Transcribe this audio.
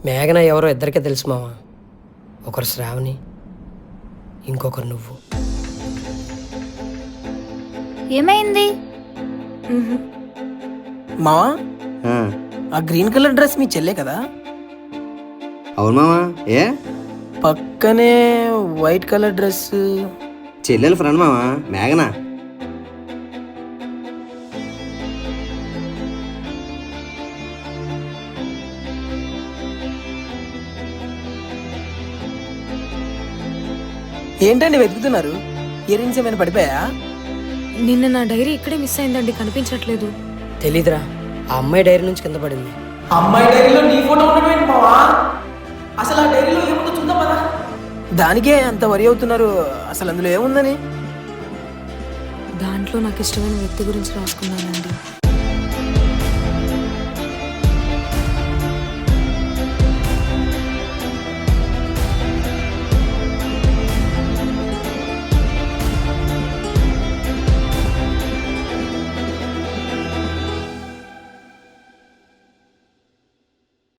మేఘన ఎవరో ఇద్దరికే తెలుసు మావా. ఒకరు శ్రావణి, ఇంకొకరు నువ్వు. ఏమైంది? మావా, ఆ, ఆ గ్రీన్ కలర్ డ్రెస్ మీ చెల్లే కదా? అవును మామా. ఏ పక్కనే వైట్ కలర్ డ్రెస్. చెల్లెలు ఫ్రెండ్ మామా, మేఘనా. ఏంటండి వెతుకుతున్నారు? ఇయర్ రింగ్స్ ఏమైనా పడిపోయా? నిన్న నా డైరీ ఇక్కడే మిస్ అయిందండి, కనిపించట్లేదు. తెలీదురా, ఆ అమ్మాయి డైరీ నుంచి కింద పడింది. అమ్మాయి డైరీలో నీ ఫోటో ఉండడం మావా? అసలు ఆ డైరీలో ఏముందో చూద్దాం పదా. దానికే అంత వరి అవుతున్నారు, అసలు అందులో ఏముందని? దాంట్లో నాకు ఇష్టమైన వ్యక్తి గురించి రాసుకున్నానండి.